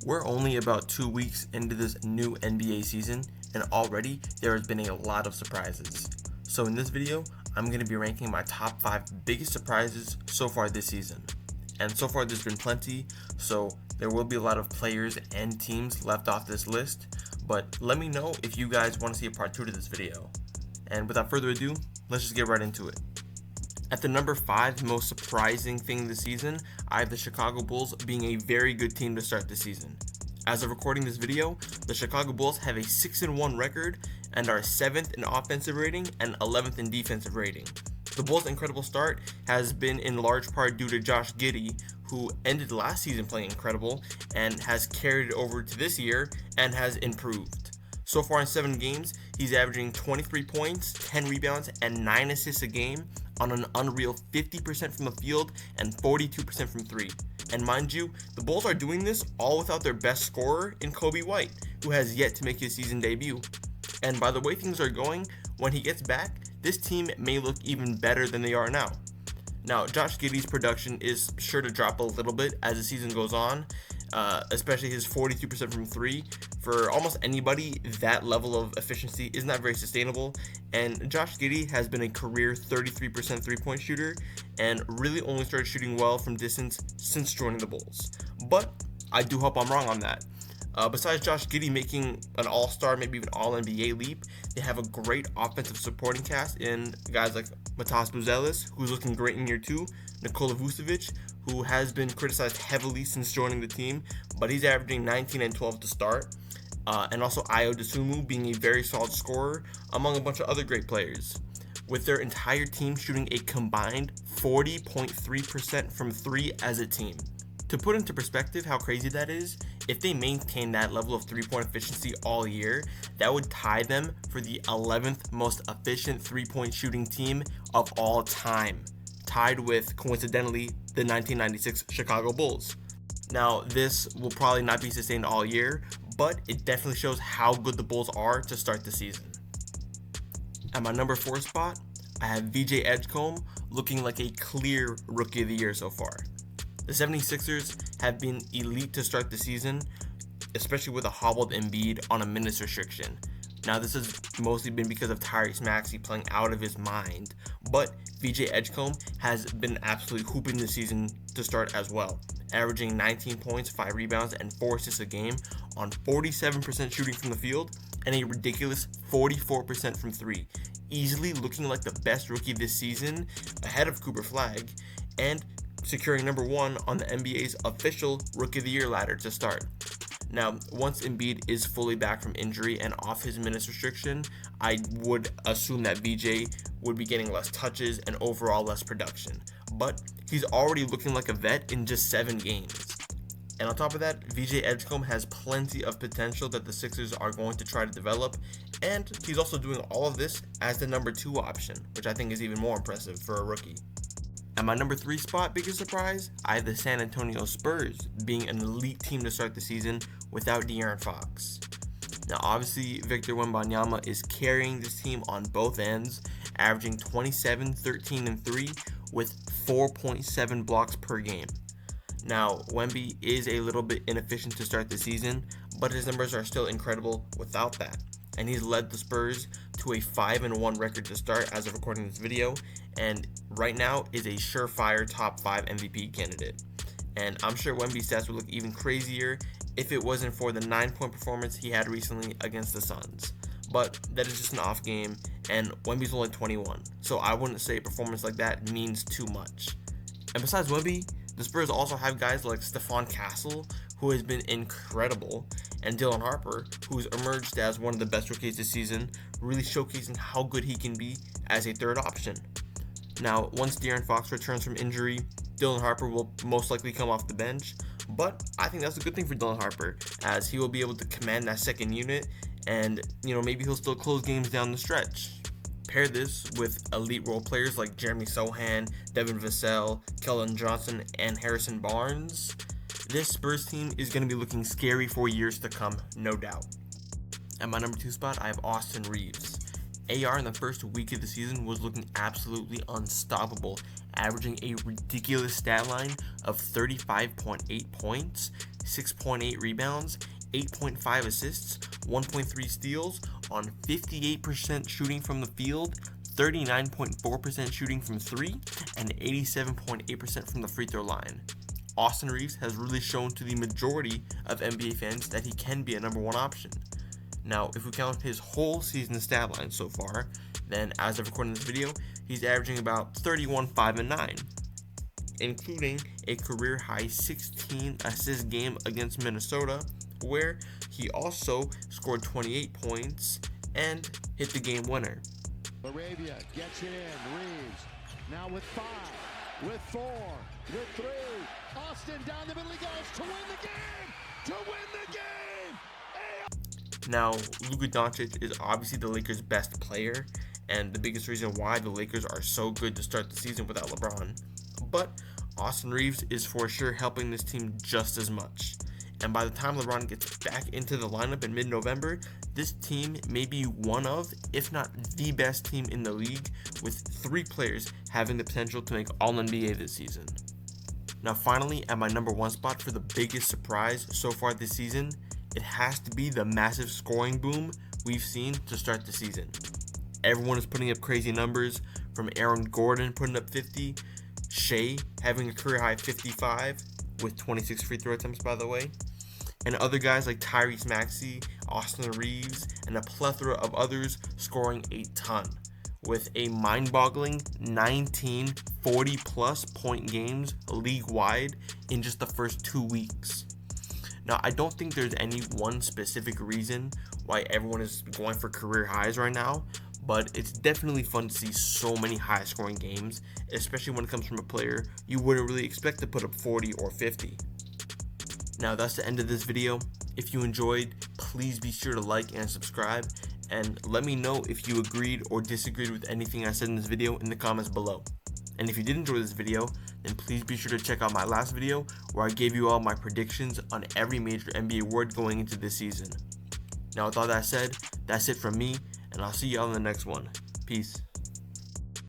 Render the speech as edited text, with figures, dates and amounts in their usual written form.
We're only about 2 weeks into this new NBA season, and already there has been a lot of surprises. So in this video, I'm going to be ranking my top 5 biggest surprises so far this season. And so far there's been plenty, so there will be a lot of players and teams left off this list, but let me know if you guys want to see a part 2 to this video. And without further ado, let's just get right into it. At the number 5 most surprising thing this season, I have the Chicago Bulls being a very good team to start the season. As of recording this video, the Chicago Bulls have a 6-1 record and are 7th in offensive rating and 11th in defensive rating. The Bulls' incredible start has been in large part due to Josh Giddey, who ended last season playing incredible and has carried it over to this year and has improved. So far in 7 games, he's averaging 23 points, 10 rebounds, and 9 assists a game on an unreal 50% from the field and 42% from 3. And mind you, the Bulls are doing this all without their best scorer in Kobe White, who has yet to make his season debut. And by the way things are going, when he gets back, this team may look even better than they are now. Now, Josh Giddey's production is sure to drop a little bit as the season goes on, especially his 42% from 3. For almost anybody, that level of efficiency is not very sustainable, and Josh Giddey has been a career 33% three-point shooter and really only started shooting well from distance since joining the Bulls. But I do hope I'm wrong on that. Besides Josh Giddey making an all-star, maybe even all-NBA leap, they have a great offensive supporting cast in guys like Matas Buzelis, who's looking great in year 2, Nikola Vucevic, who has been criticized heavily since joining the team, but he's averaging 19 and 12 to start, and also Ayo Dosunmu being a very solid scorer, among a bunch of other great players, with their entire team shooting a combined 40.3% from 3 as a team. To put into perspective how crazy that is, if they maintain that level of three-point efficiency all year, that would tie them for the 11th most efficient three-point shooting team of all time, tied with, coincidentally, the 1996 Chicago Bulls. Now, this will probably not be sustained all year, but it definitely shows how good the Bulls are to start the season. At my number 4 spot, I have VJ Edgecomb looking like a clear Rookie of the Year so far. The 76ers have been elite to start the season, especially with a hobbled Embiid on a minutes restriction. Now, this has mostly been because of Tyrese Maxey playing out of his mind, but VJ Edgecomb has been absolutely hooping this season to start as well, averaging 19 points, 5 rebounds, and 4 assists a game on 47% shooting from the field and a ridiculous 44% from 3, easily looking like the best rookie this season, ahead of Cooper Flagg, and securing number 1 on the NBA's official Rookie of the Year ladder to start. Now, once Embiid is fully back from injury and off his minutes restriction, I would assume that VJ would be getting less touches and overall less production. But he's already looking like a vet in just 7 games. And on top of that, VJ Edgecomb has plenty of potential that the Sixers are going to try to develop, and he's also doing all of this as the number 2 option, which I think is even more impressive for a rookie. At my number 3 spot, biggest surprise, I have the San Antonio Spurs being an elite team to start the season without De'Aaron Fox. Now, obviously, Victor Wembanyama is carrying this team on both ends, averaging 27, 13, and 3 with 4.7 blocks per game. Now, Wemby is a little bit inefficient to start the season, but his numbers are still incredible without that. And he's led the Spurs to a 5-1 record to start as of recording this video, and right now is a surefire top 5 MVP candidate. And I'm sure Wemby's stats would look even crazier if it wasn't for the 9-point performance he had recently against the Suns. But that is just an off game, and Wemby's only 21, so I wouldn't say a performance like that means too much. And besides Wemby, the Spurs also have guys like Stephon Castle, who has been incredible, and Dylan Harper, who's emerged as one of the best rookies this season, really showcasing how good he can be as a third option. Now, once De'Aaron Fox returns from injury, Dylan Harper will most likely come off the bench, but I think that's a good thing for Dylan Harper, as he will be able to command that second unit, and maybe he'll still close games down the stretch. Pair this with elite role players like Jeremy Sohan, Devin Vassell, Keldon Johnson, and Harrison Barnes, this Spurs team is going to be looking scary for years to come, no doubt. At my number 2 spot, I have Austin Reaves. AR in the first week of the season was looking absolutely unstoppable, averaging a ridiculous stat line of 35.8 points, 6.8 rebounds, 8.5 assists, 1.3 steals on 58% shooting from the field, 39.4% shooting from 3, and 87.8% from the free throw line. Austin Reaves has really shown to the majority of NBA fans that he can be a number one option. Now, if we count his whole season stat line so far, then as of recording this video, he's averaging about 31, 5, and 9, including a career high 16 assist game against Minnesota, where he also scored 28 points and hit the game winner. Arabia gets it in. Reaves now with 5, with 4, with 3. Austin down the middle he goes to win the game! To win the game! Now, Luka Doncic is obviously the Lakers' best player, and the biggest reason why the Lakers are so good to start the season without LeBron. But Austin Reaves is for sure helping this team just as much. And by the time LeBron gets back into the lineup in mid-November, this team may be one of, if not the best team in the league, with 3 players having the potential to make All-NBA this season. Now finally, at my number 1 spot for the biggest surprise so far this season, it has to be the massive scoring boom we've seen to start the season. Everyone is putting up crazy numbers, from Aaron Gordon putting up 50, Shea having a career high 55, with 26 free throw attempts by the way, and other guys like Tyrese Maxey, Austin Reaves, and a plethora of others scoring a ton, with a mind-boggling 19 40-plus point games league-wide in just the first 2 weeks. Now, I don't think there's any one specific reason why everyone is going for career highs right now, but it's definitely fun to see so many high-scoring games, especially when it comes from a player you wouldn't really expect to put up 40 or 50. Now, that's the end of this video. If you enjoyed, please be sure to like and subscribe, and let me know if you agreed or disagreed with anything I said in this video in the comments below. And if you did enjoy this video, then please be sure to check out my last video where I gave you all my predictions on every major NBA award going into this season. Now with all that said, that's it from me, and I'll see y'all in the next one. Peace.